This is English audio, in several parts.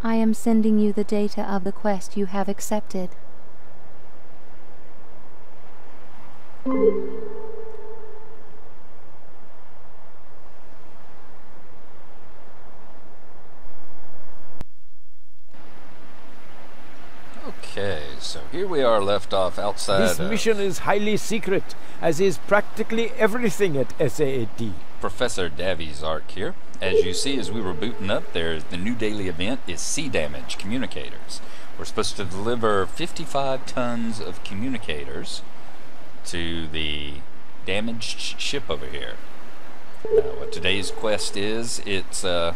I am sending you the data of the quest you have accepted. Okay, so here we are left off outside. This mission is highly secret, as is practically everything at SAAD. Professor Davies' arc here. As you see, as we were booting up, there's the new daily event is Sea Damage Communicators. We're supposed to deliver 55 tons of communicators to the damaged ship over here. What today's quest is, it's the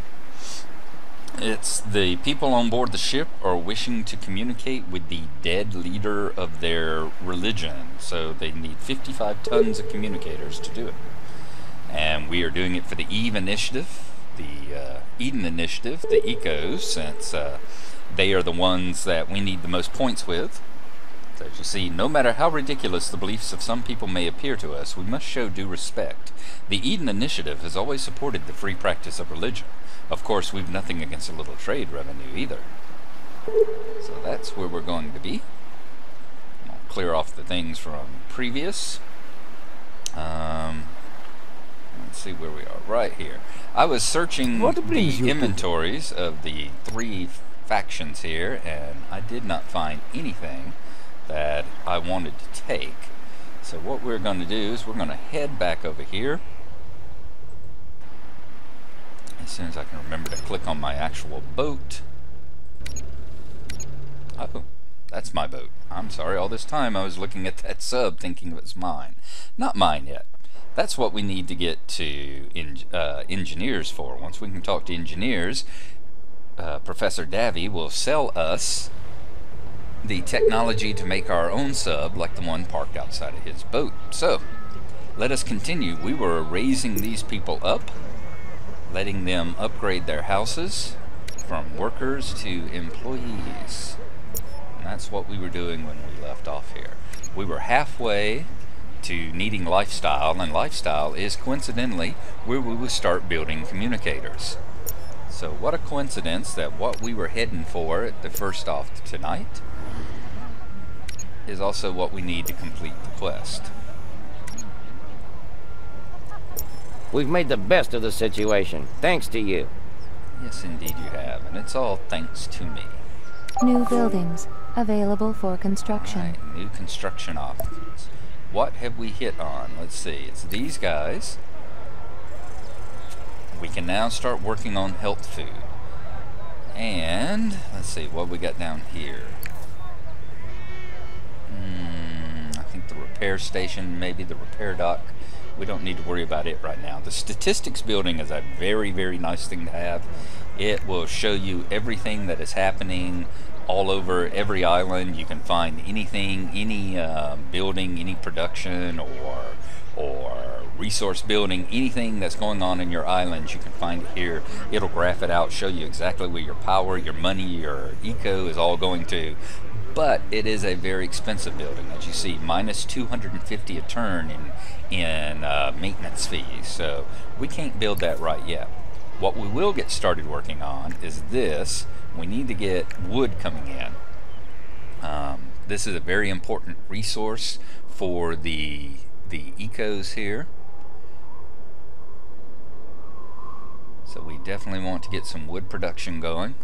people on board the ship are wishing to communicate with the dead leader of their religion, so they need 55 tons of communicators to do it. And we are doing it for the Eve Initiative, the Eden Initiative, the Ecos, since they are the ones that we need the most points with. So as you see, no matter how ridiculous the beliefs of some people may appear to us, we must show due respect. The Eden Initiative has always supported the free practice of religion. Of course, we've nothing against a little trade revenue either. So that's where we're going to be. I'll clear off the things from previous. Let's see where we are. Right here. I was searching the inventories of the 3 factions here, and I did not find anything that I wanted to take. So what we're going to do is we're going to head back over here. As soon as I can remember to click on my actual boat. Oh, that's my boat. I'm sorry, all this time I was looking at that sub thinking it was mine. Not mine yet. That's what we need to get to engineers for. Once we can talk to engineers, Professor Davy will sell us the technology to make our own sub like the one parked outside of his boat. So, let us continue. We were raising these people up, letting them upgrade their houses from workers to employees. And that's what we were doing when we left off here. We were halfway to needing lifestyle, and lifestyle is coincidentally where we will start building communicators. So what a coincidence that what we were heading for at the first off tonight is also what we need to complete the quest. We've made the best of the situation, thanks to you. Yes, indeed you have, and it's all thanks to me. New buildings available for construction. Right, new construction options. What have we hit on? Let's see, it's these guys. We can now start working on health food. And, let's see, what we got down here. I think the repair station, maybe the repair dock. We don't need to worry about it right now. The statistics building is a very, very nice thing to have. It will show you everything that is happening all over every island. You can find anything, any building, any production or resource building, anything that's going on in your islands, you can find it here. It'll graph it out, show you exactly where your power, your money, your eco is all going to. But it is a very expensive building, as you see, minus 250 a turn in maintenance fees. So we can't build that right yet. What we will get started working on is this. We need to get wood coming in. This is a very important resource for the ecos here. So we definitely want to get some wood production going.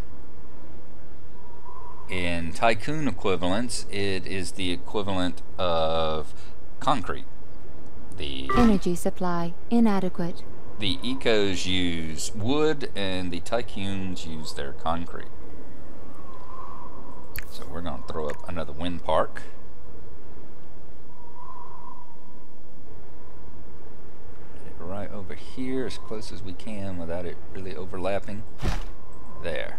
In tycoon equivalents, it is the equivalent of concrete. The energy supply inadequate. The ecos use wood and the tycoons use their concrete. So we're going to throw up another wind park. Get it right over here as close as we can without it really overlapping. There.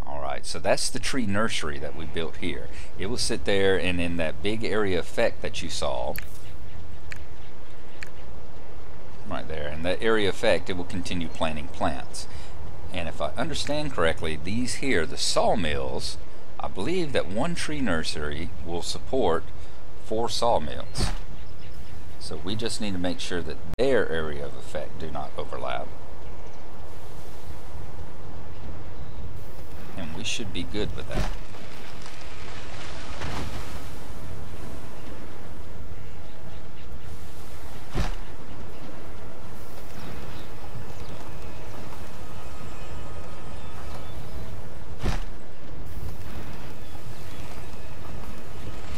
Alright, so that's the tree nursery that we built here. It will sit there, and in that big area effect that you saw, right there, in that area effect, it will continue planting plants. And if I understand correctly, these here, the sawmills, I believe that one tree nursery will support 4 sawmills. So we just need to make sure that their area of effect do not overlap. And we should be good with that.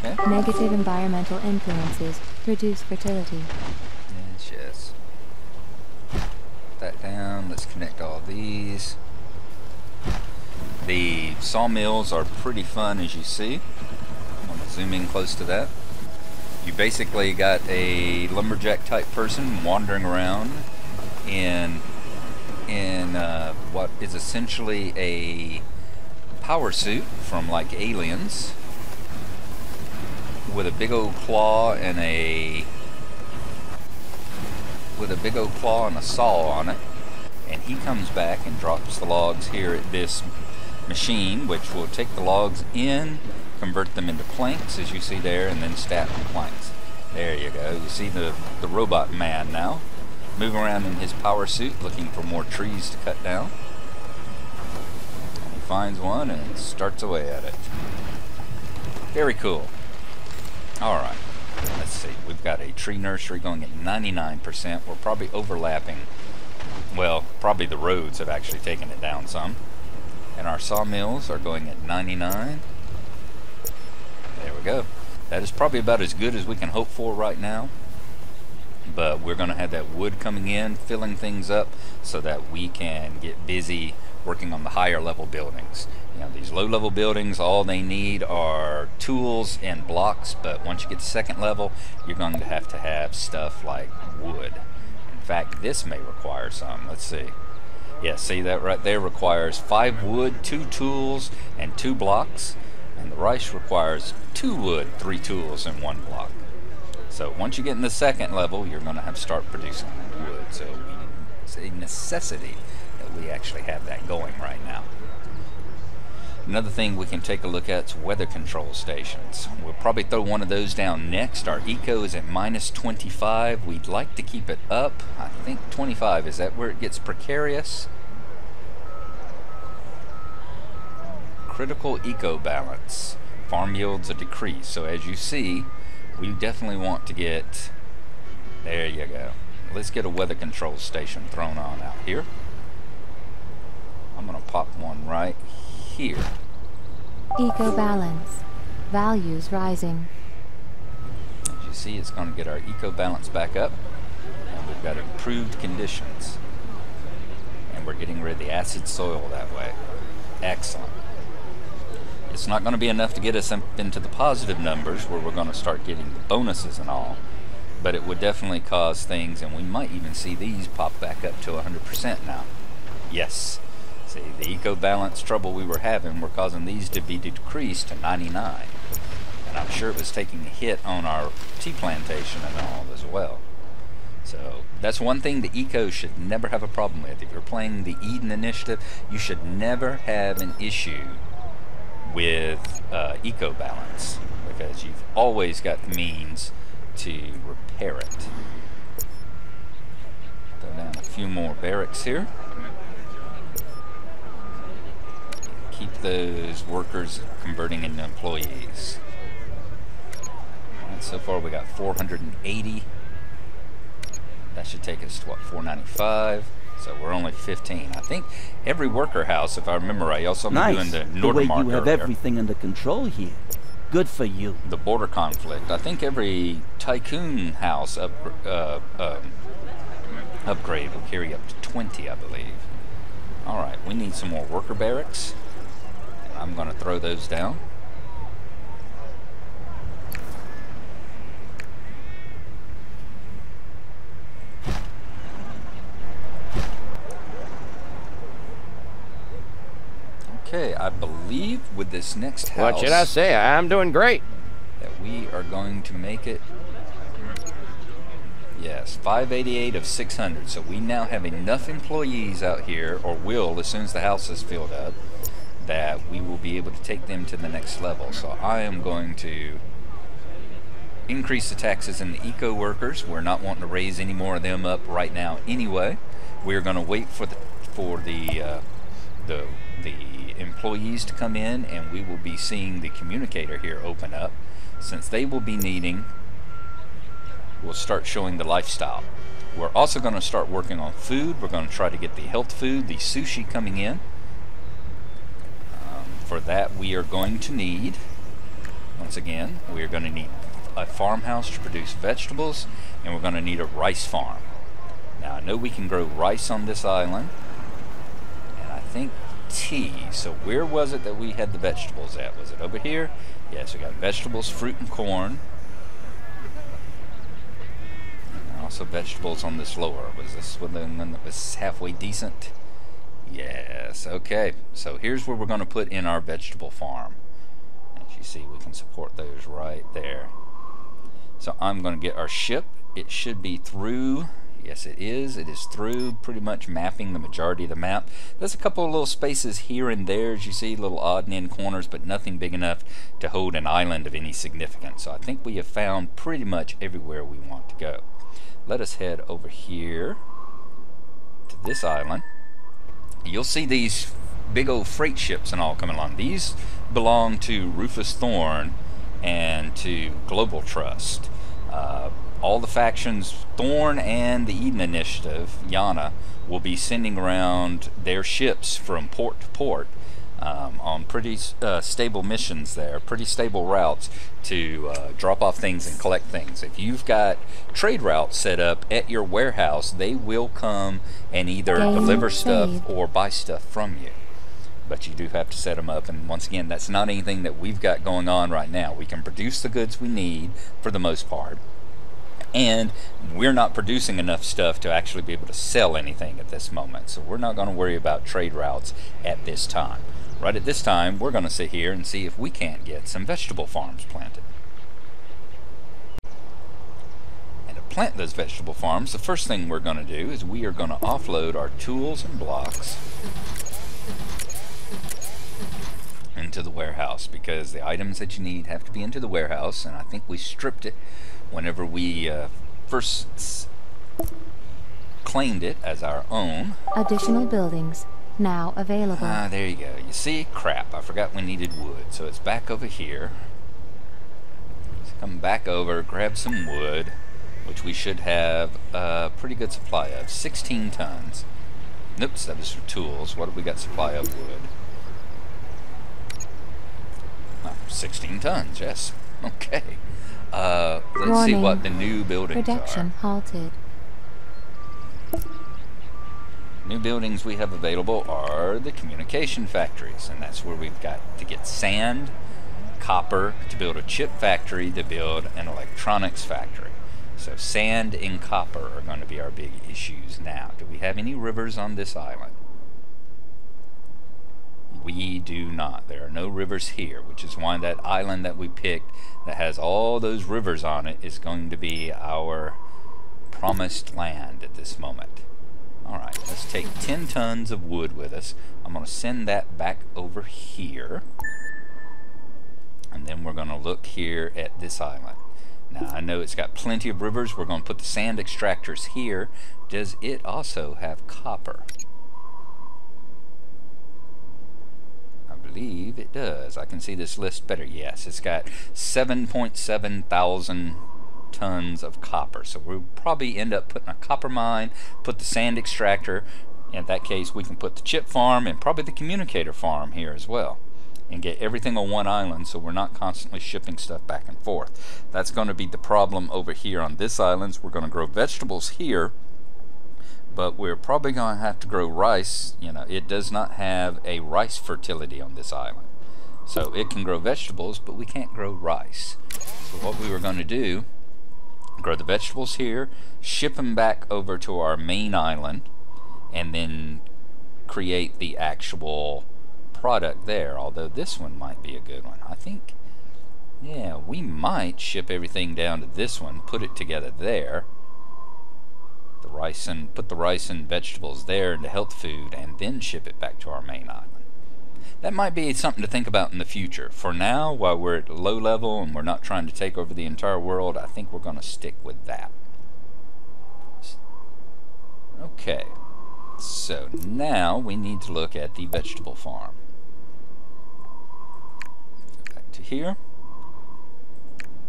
Okay. Negative environmental influences reduce fertility. Yes, yes. Put that down. Let's connect all these. The sawmills are pretty fun, as you see. I'm going to zoom in close to that. You basically got a lumberjack type person wandering around in what is essentially a power suit from like Aliens, with a big old claw and a saw on it, and he comes back and drops the logs here at this machine, which will take the logs in, convert them into planks, as you see there, and then stack them planks. There you go. You see the robot man now moving around in his power suit, looking for more trees to cut down. And he finds one and starts away at it. Very cool. Alright, let's see. We've got a tree nursery going at 99%. We're probably overlapping. Well, probably the roads have actually taken it down some. And our sawmills are going at 99. There we go. That is probably about as good as we can hope for right now. But we're going to have that wood coming in, filling things up, so that we can get busy working on the higher level buildings. You know, these low level buildings, all they need are tools and blocks, but once you get to second level, you're going to have stuff like wood. In fact, this may require some. Let's see. Yeah, see that right there requires 5 wood, 2 tools, and 2 blocks. And the rice requires 2 wood, 3 tools, and 1 block. So once you get in the second level, you're going to have to start producing wood. So it's a necessity that we actually have that going right now. Another thing we can take a look at is weather control stations. We'll probably throw one of those down next. Our eco is at -25. We'd like to keep it up. I think 25. Is that where it gets precarious? Critical eco balance. Farm yields a decrease. So as you see, we definitely want to get... There you go. Let's get a weather control station thrown on out here. I'm going to pop one right here. Eco balance. Values rising. As you see, it's going to get our eco balance back up. And we've got improved conditions. And we're getting rid of the acid soil that way. Excellent. It's not going to be enough to get us into the positive numbers where we're going to start getting the bonuses and all. But it would definitely cause things, and we might even see these pop back up to 100% now. Yes. See, the eco balance trouble we were having were causing these to be decreased to 99. And I'm sure it was taking a hit on our tea plantation and all as well. So that's one thing the eco should never have a problem with. If you're playing the Eden Initiative, you should never have an issue with eco balance, because you've always got the means to repair it. Throw down a few more barracks here. Keep those workers converting into employees. Alright, so far we got 480. That should take us to what, 495? So we're only 15. I think every worker house, if I remember right, also Nice. doing the The way Nordermark you have earlier. everything under control here. Good for you. The border conflict. I think every tycoon house upgrade will carry up to 20, I believe. Alright, we need some more worker barracks. I'm going to throw those down. Okay, I believe with this next house... What should I say? I'm doing great. ...that we are going to make it... Yes, 588 of 600. So we now have enough employees out here, or will as soon as the house is filled up, that we will be able to take them to the next level. So I am going to increase the taxes in the eco workers. We're not wanting to raise any more of them up right now anyway. We're going to wait for the the employees to come in, and we will be seeing the communicator here open up, since they will be needing. We'll start showing the lifestyle. We're also going to start working on food. We're going to try to get the health food, the sushi coming in. For that, we are going to need, once again, we are going to need a farmhouse to produce vegetables, and we're going to need a rice farm. Now, I know we can grow rice on this island, and I think tea. So where was it that we had the vegetables at? Was it over here? Yes, we got vegetables, fruit, and corn. And also vegetables on this lower. Was this one that was halfway decent? Yes, okay. So here's where we're going to put in our vegetable farm. As you see, we can support those right there. So I'm going to get our ship. It should be through. Yes, it is. It is through, pretty much mapping the majority of the map. There's a couple of little spaces here and there, as you see, little odd and end corners, but nothing big enough to hold an island of any significance. So I think we have found pretty much everywhere we want to go. Let us head over here to this island. You'll see these big old freight ships and all coming along. These belong to Rufus Thorn and to Global Trust. All the factions, Thorn and the Eden Initiative, Yana, will be sending around their ships from port to port on pretty stable missions there, pretty stable routes to drop off things and collect things. If you've got trade routes set up at your warehouse, they will come and either deliver stuff or buy stuff from you. But you do have to set them up, and once again, that's not anything that we've got going on right now. We can produce the goods we need for the most part, and we're not producing enough stuff to actually be able to sell anything at this moment, so we're not going to worry about trade routes at this time. Right at this time, we're going to sit here and see if we can't get some vegetable farms planted. And to plant those vegetable farms, the first thing we're going to do is we are going to offload our tools and blocks into the warehouse, because the items that you need have to be into the warehouse, and I think we stripped it whenever we first claimed it as our own. Additional buildings now available. There you go. You see? Crap, I forgot we needed wood, so it's back over here. Let's come back over, grab some wood, which we should have a pretty good supply of. 16 tons. Nope, that was for tools. What have we got supply of wood? 16 tons, yes. Okay. Let's see what the new buildings Production halted. New buildings we have available are the communication factories, and that's where we've got to get sand, copper to build a chip factory, to build an electronics factory. So sand and copper are going to be our big issues now. Do we have any rivers on this island? We do not. There are no rivers here, which is why that island that we picked that has all those rivers on it is going to be our promised land at this moment. Alright, let's take 10 tons of wood with us. I'm going to send that back over here. And then we're going to look here at this island. Now, I know it's got plenty of rivers. We're going to put the sand extractors here. Does it also have copper? I believe it does. I can see this list better. Yes, it's got 7.7 thousand tons of copper. So we'll probably end up putting a copper mine, put the sand extractor. In that case, we can put the chip farm and probably the communicator farm here as well, and get everything on one island, so we're not constantly shipping stuff back and forth. That's going to be the problem over here on this island. We're going to grow vegetables here, but we're probably going to have to grow rice. You know, it does not have a rice fertility on this island. So it can grow vegetables, but we can't grow rice. So what we were going to do, grow the vegetables here, ship them back over to our main island, and then create the actual product there. Although this one might be a good one. I think, yeah, we might ship everything down to this one, put it together there, the rice, and put the rice and vegetables there into health food, and then ship it back to our main island. That might be something to think about in the future. For now, while we're at low level and we're not trying to take over the entire world, I think we're going to stick with that. Okay, So now we need to look at the vegetable farm. Go back to here.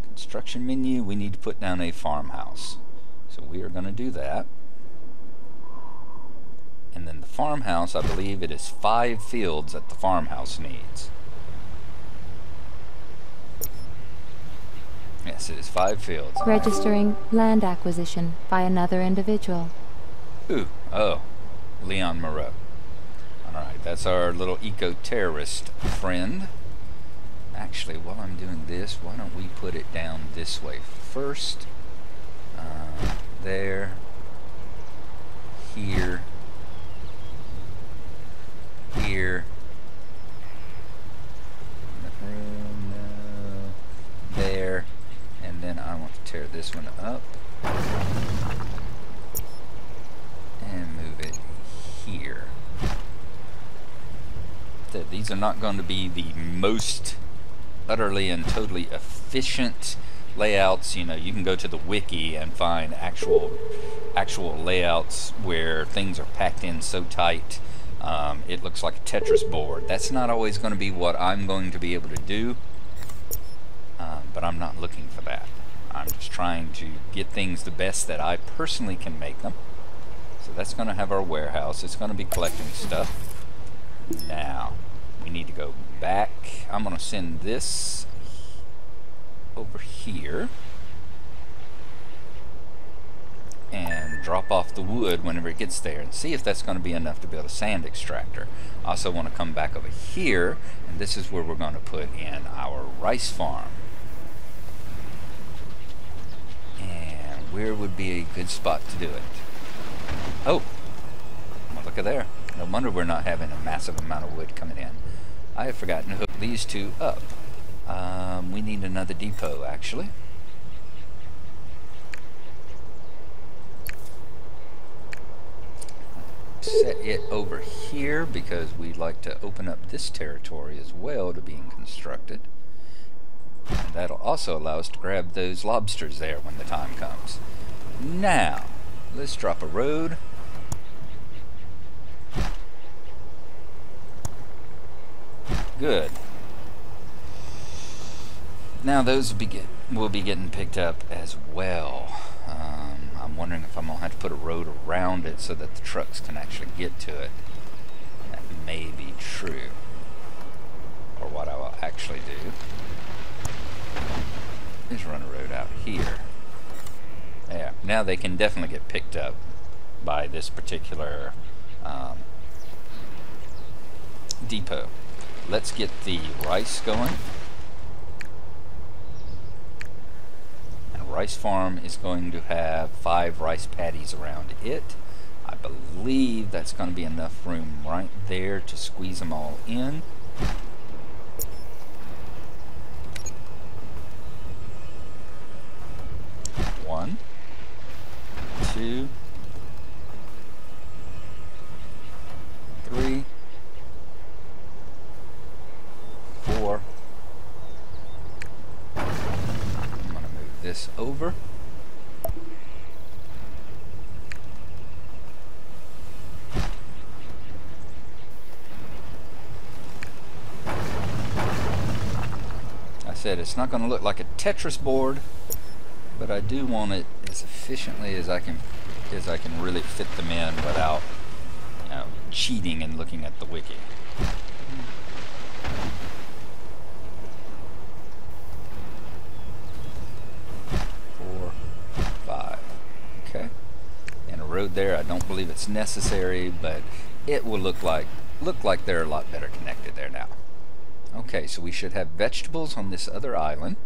Construction menu, we need to put down a farmhouse. So we are going to do that. And then the farmhouse, I believe it is 5 fields that the farmhouse needs. Yes, it is 5 fields. Registering land acquisition by another individual. Ooh, oh, Leon Moreau. Alright, that's our little eco-terrorist friend. Actually, while I'm doing this, why don't we put it down this way first? There. Here. Here. No. There. And then I want to tear this one up. And move it here. These are not going to be the most utterly and totally efficient layouts. You know, you can go to the wiki and find actual layouts where things are packed in so tight it looks like a Tetris board. That's not always going to be what I'm going to be able to do, but I'm not looking for that. I'm just trying to get things the best that I personally can make them. So that's going to have our warehouse. It's going to be collecting stuff. Now we need to go back. I'm going to send this over here and drop off the wood whenever it gets there and see if that's going to be enough to build a sand extractor. I also want to come back over here, and this is where we're going to put in our rice farm. And where would be a good spot to do it? Oh, well, look at there. No wonder we're not having a massive amount of wood coming in. I have forgotten to hook these two up. We need another depot, actually. Set it over here because we'd like to open up this territory as well to being constructed. And that'll also allow us to grab those lobsters there when the time comes. Now, let's drop a road. Good. Now those will be getting picked up as well. I'm wondering if I'm going to have to put a road around it so that the trucks can actually get to it. That may be true. Or what I will actually do is run a road out here. Yeah, now they can definitely get picked up by this particular depot. Let's get the rice going. And rice farm is going to have 5 rice paddies around it. I believe that's going to be enough room right there to squeeze them all in. One, 2, 3, 4. I'm going to move this over. I said it's not going to look like a Tetris board, but I do want it as efficiently as I can really fit them in without, you know, cheating and looking at the wiki. 4, 5. Okay. And a road there, I don't believe it's necessary, but it will look like they're a lot better connected there now. Okay, so we should have vegetables on this other island.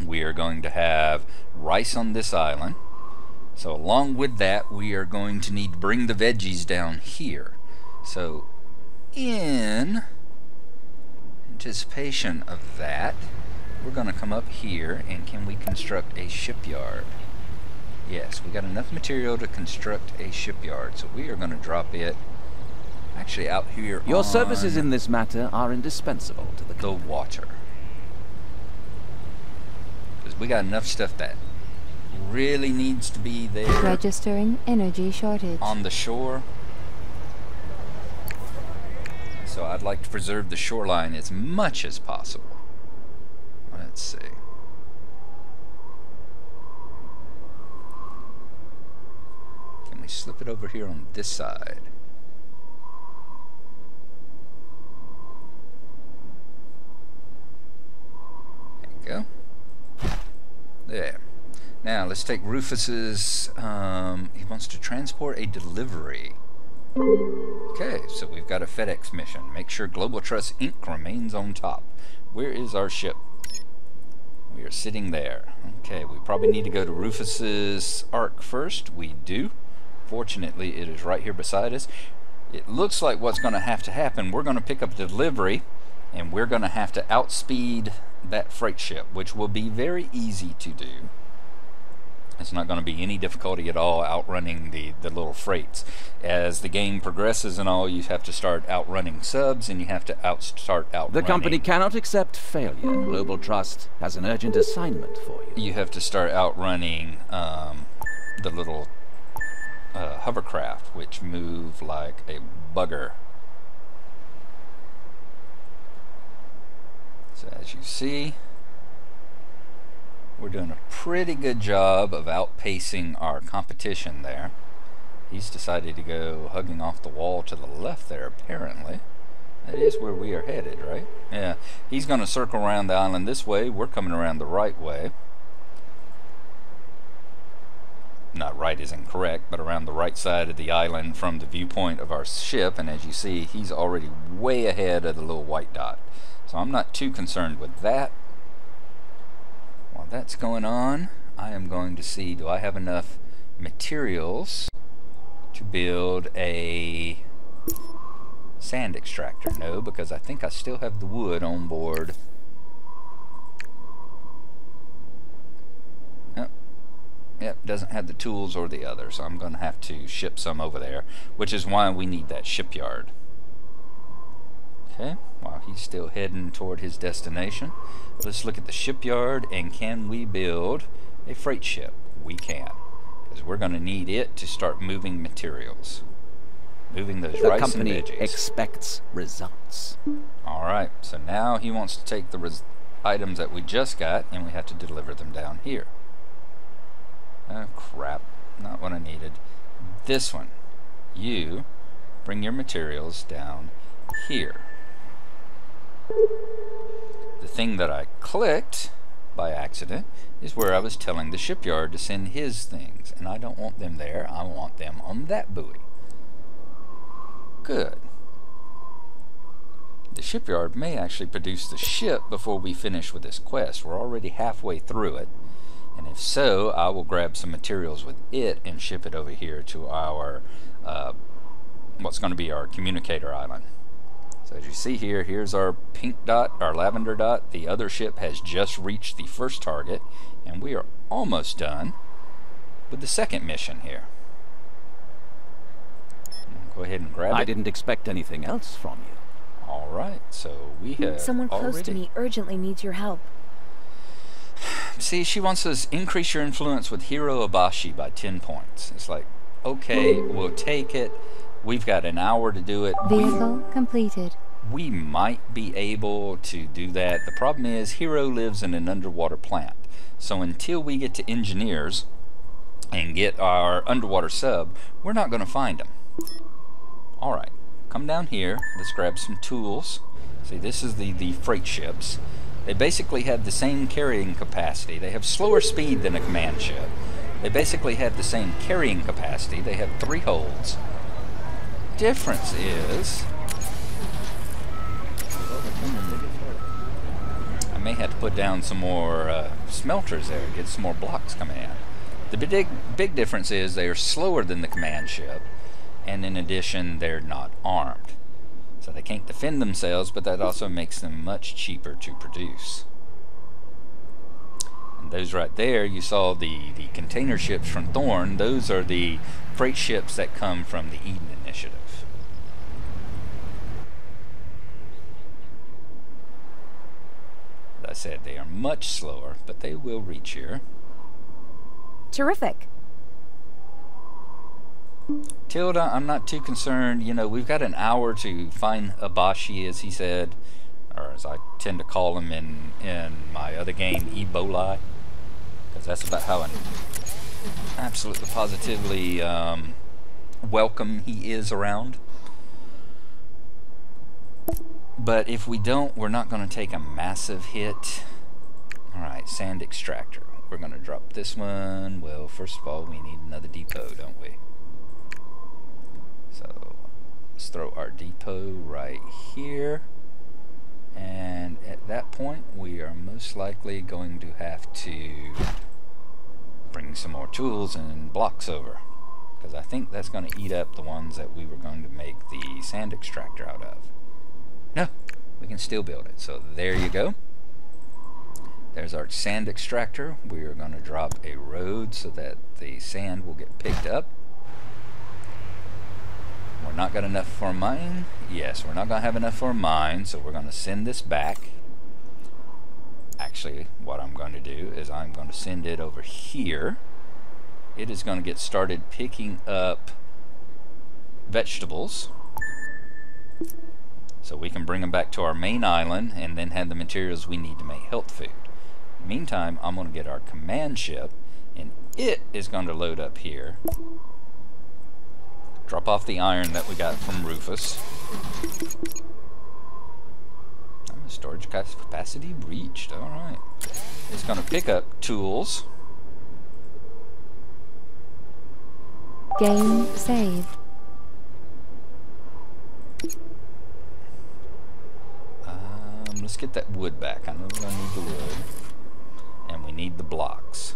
We are going to have rice on this island. So along with that, we are going to need to bring the veggies down here. So in anticipation of that, we're going to come up here, and can we construct a shipyard? Yes, we got enough material to construct a shipyard. So we are going to drop it actually out here. Your services in this matter are indispensable to the water. We got enough stuff that really needs to be there Registering energy shortage. on the shore. So I'd like to preserve the shoreline as much as possible. Let's see. Can we slip it over here on this side? There you go. There. Now let's take Rufus's, he wants to transport a delivery. Okay, so we've got a FedEx mission. Make sure Global Trust Inc. remains on top. Where is our ship? We are sitting there. Okay, we probably need to go to Rufus's Ark first. We do. Fortunately, it is right here beside us. It looks like what's going to have to happen, we're going to pick up the delivery, and we're going to have to outspeed that freight ship, which will be very easy to do. It's not going to be any difficulty at all outrunning the little freights. As the game progresses and all, you have to start outrunning subs, and you have to start outrunning... The company cannot accept failure. Global Trust has an urgent assignment for you. You have to start outrunning the little hovercraft, which move like a bugger. So as you see, we're doing a pretty good job of outpacing our competition there. He's decided to go hugging off the wall to the left there, apparently. That is where we are headed, right? Yeah, he's going to circle around the island this way. We're coming around the right way. Not right is incorrect, but around the right side of the island from the viewpoint of our ship. And as you see, he's already way ahead of the little white dot. So I'm not too concerned with that. While that's going on, I am going to see, do I have enough materials to build a sand extractor? No, because I think I still have the wood on board. Yep, doesn't have the tools or the other, so I'm going to have to ship some over there, which is why we need that shipyard. Okay, while he's still heading toward his destination, let's look at the shipyard, and can we build a freight ship? We can, because we're going to need it to start moving materials. Moving those rice and veggies. The company expects results. Alright, so now he wants to take the items that we just got, and we have to deliver them down here. Oh crap, not what I needed. This one. You bring your materials down here. The thing that I clicked by accident is where I was telling the shipyard to send his things, and I don't want them there. I want them on that buoy. Good. The shipyard may actually produce the ship before we finish with this quest. We're already halfway through it. And if so, I will grab some materials with it and ship it over here to our, what's going to be our communicator island. So as you see here, here's our pink dot, our lavender dot. The other ship has just reached the first target, and we are almost done with the second mission here. Go ahead and grab it. I didn't expect anything else from you. All right, so we have Someone close to me urgently needs your help. See, she wants us increase your influence with Hiro Abashi by 10 points. It's like, okay, we'll take it. We've got an hour to do it. Vehicle completed. We might be able to do that. The problem is Hiro lives in an underwater plant. So until we get to engineers and get our underwater sub, we're not going to find him. Alright, come down here. Let's grab some tools. See, this is the freight ships. They basically have the same carrying capacity. They have slower speed than a command ship. They basically have the same carrying capacity. They have 3 holds. Difference is, I may have to put down some more smelters there, get some more blocks coming in. The big difference is they are slower than the command ship, and in addition, they're not armed. So they can't defend themselves, but that also makes them much cheaper to produce. And those right there, you saw the container ships from Thorn. Those are the freight ships that come from the Eden Initiative. As I said, they are much slower, but they will reach here. Terrific. Tilda, I'm not too concerned. You know, we've got an hour to find Abashi, as he said, or as I tend to call him in my other game, Ebola, because that's about how absolutely positively welcome he is around. But if we don't, we're not going to take a massive hit. Alright, sand extractor. We're going to drop this one. Well, first of all, we need another depot, don't we? So, let's throw our depot right here. And at that point, we are most likely going to have to bring some more tools and blocks over. Because I think that's going to eat up the ones that we were going to make the sand extractor out of. No, we can still build it. So there you go. There's our sand extractor. We are going to drop a road so that the sand will get picked up. We're not got enough for a mine. Yes, we're not going to have enough for a mine, so we're going to send this back. Actually, what I'm going to do is I'm going to send it over here. It is going to get started picking up vegetables, so we can bring them back to our main island and then have the materials we need to make health food. Meantime, I'm going to get our command ship, and it is going to load up here. Drop off the iron that we got from Rufus. Storage capacity reached. Alright. It's going to pick up tools. Game saved. Let's get that wood back. I know we're going to need the wood. And we need the blocks.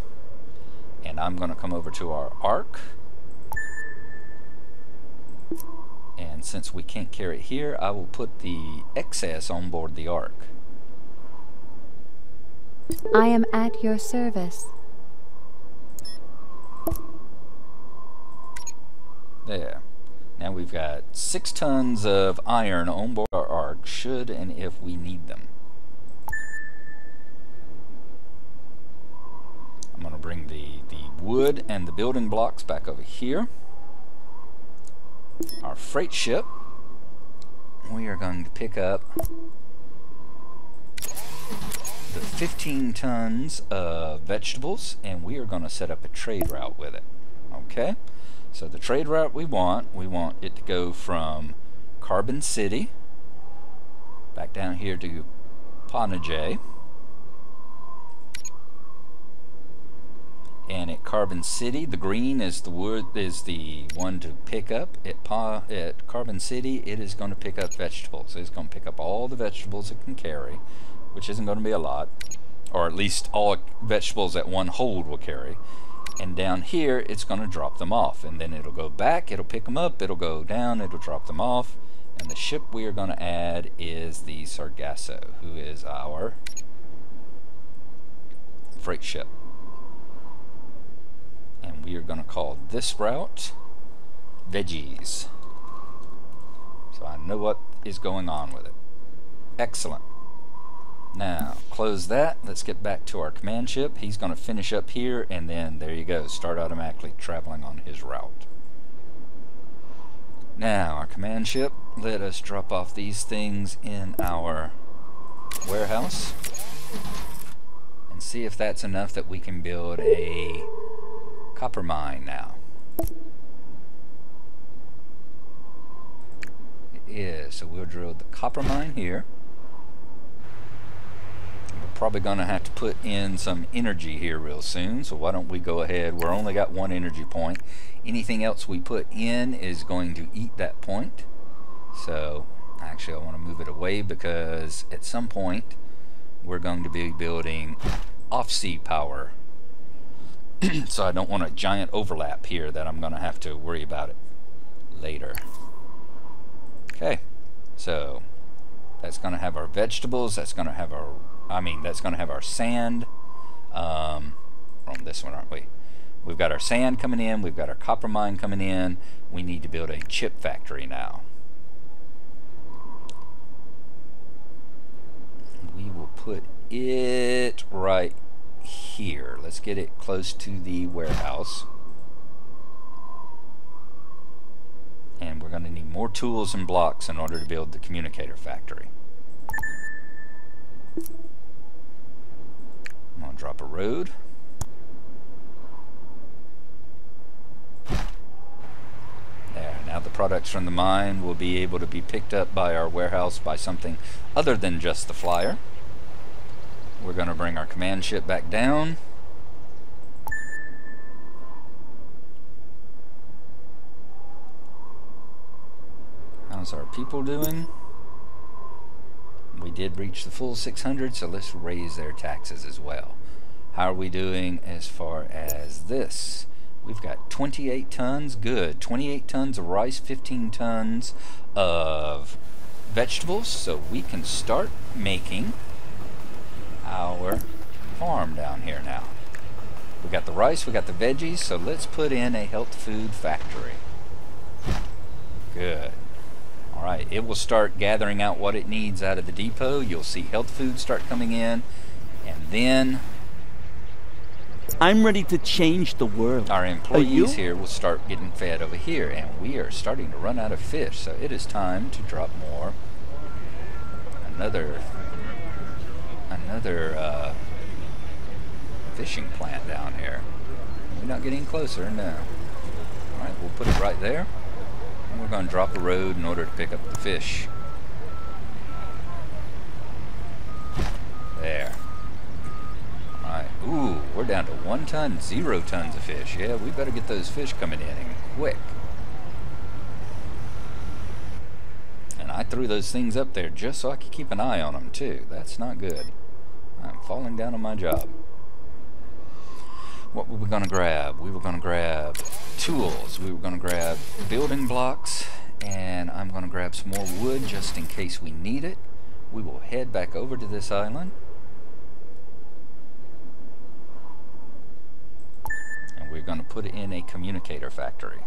And I'm going to come over to our ark. And since we can't carry it here, I will put the excess on board the ark. I am at your service. There. Now we've got 6 tons of iron on board our ark, should and if we need them. I'm going to bring the wood and the building blocks back over here. Our freight ship, we are going to pick up the 15 tons of vegetables, and we are going to set up a trade route with it. Okay, so the trade route we want it to go from Carbon City back down here to Panajay. And at Carbon City, the green is the wood, is the one to pick up. At Carbon City, it is going to pick up vegetables. It's going to pick up all the vegetables it can carry, which isn't going to be a lot, or at least all vegetables that one hold will carry. And down here, it's going to drop them off, and then it'll go back, it'll pick them up, it'll go down, it'll drop them off. And the ship we are going to add is the Sargasso, who is our freight ship. And we are going to call this route Veggies. So I know what is going on with it. Excellent. Now, close that. Let's get back to our command ship. He's going to finish up here, and then there you go. Start automatically traveling on his route. Now, our command ship, let us drop off these things in our warehouse and see if that's enough that we can build a copper mine now. It is, so we'll drill the copper mine here. We're probably going to have to put in some energy here real soon, so why don't we go ahead. We're only got 1 energy point. Anything else we put in is going to eat that point. So actually I want to move it away, because at some point we're going to be building off-sea power. So I don't want a giant overlap here that I'm going to have to worry about it later. Okay, so that's going to have our vegetables, that's going to have our, that's going to have our sand. We're on this one, aren't we? We've got our sand coming in, we've got our copper mine coming in. We need to build a chip factory now. We will put it right here. Let's get it close to the warehouse. And we're going to need more tools and blocks in order to build the communicator factory. I'm going to drop a road. There, now the products from the mine will be able to be picked up by our warehouse by something other than just the flyer. We're going to bring our command ship back down. How's our people doing? We did reach the full 600, so let's raise their taxes as well. How are we doing as far as this? We've got 28 tons, good. 28 tons of rice, 15 tons of vegetables, so we can start making our farm down here now. We got the rice, we got the veggies, so let's put in a health food factory. Good. Alright, it will start gathering out what it needs out of the depot. You'll see health food start coming in, and then I'm ready to change the world. our employees here will start getting fed over here, and we are starting to run out of fish, so it is time to drop more. Another fishing plant down here. We're not getting closer, no. Alright, we'll put it right there. And we're going to drop a road in order to pick up the fish. There. Alright, ooh, we're down to 1 ton, 0 tons of fish. Yeah, we better get those fish coming in and quick. And I threw those things up there just so I could keep an eye on them too. That's not good. I'm falling down on my job. What were we going to grab? We were going to grab tools. We were going to grab building blocks. And I'm going to grab some more wood just in case we need it. We will head back over to this island. And we're going to put it in a communicator factory.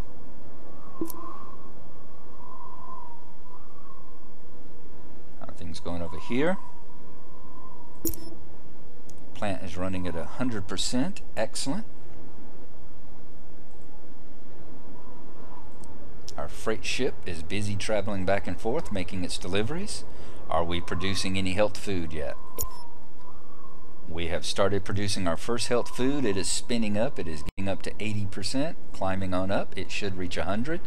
Things going over here. Plant is running at 100%. Excellent. Our freight ship is busy traveling back and forth, making its deliveries. Are we producing any health food yet? We have started producing our first health food. It is spinning up. It is getting up to 80%, climbing on up. It should reach 100.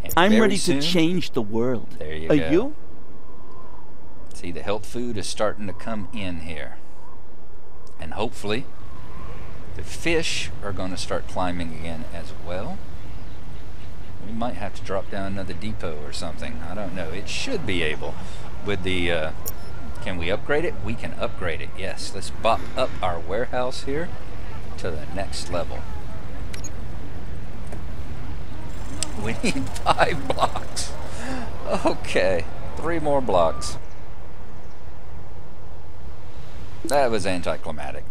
And I'm ready soon, to change the world. There you Are go. you? See, the health food is starting to come in here. And hopefully, the fish are going to start climbing again as well. We might have to drop down another depot or something. I don't know. It should be able. With the, can we upgrade it? We can upgrade it, yes. Let's bop up our warehouse here to the next level. We need 5 blocks. Okay, 3 more blocks. That was anticlimactic.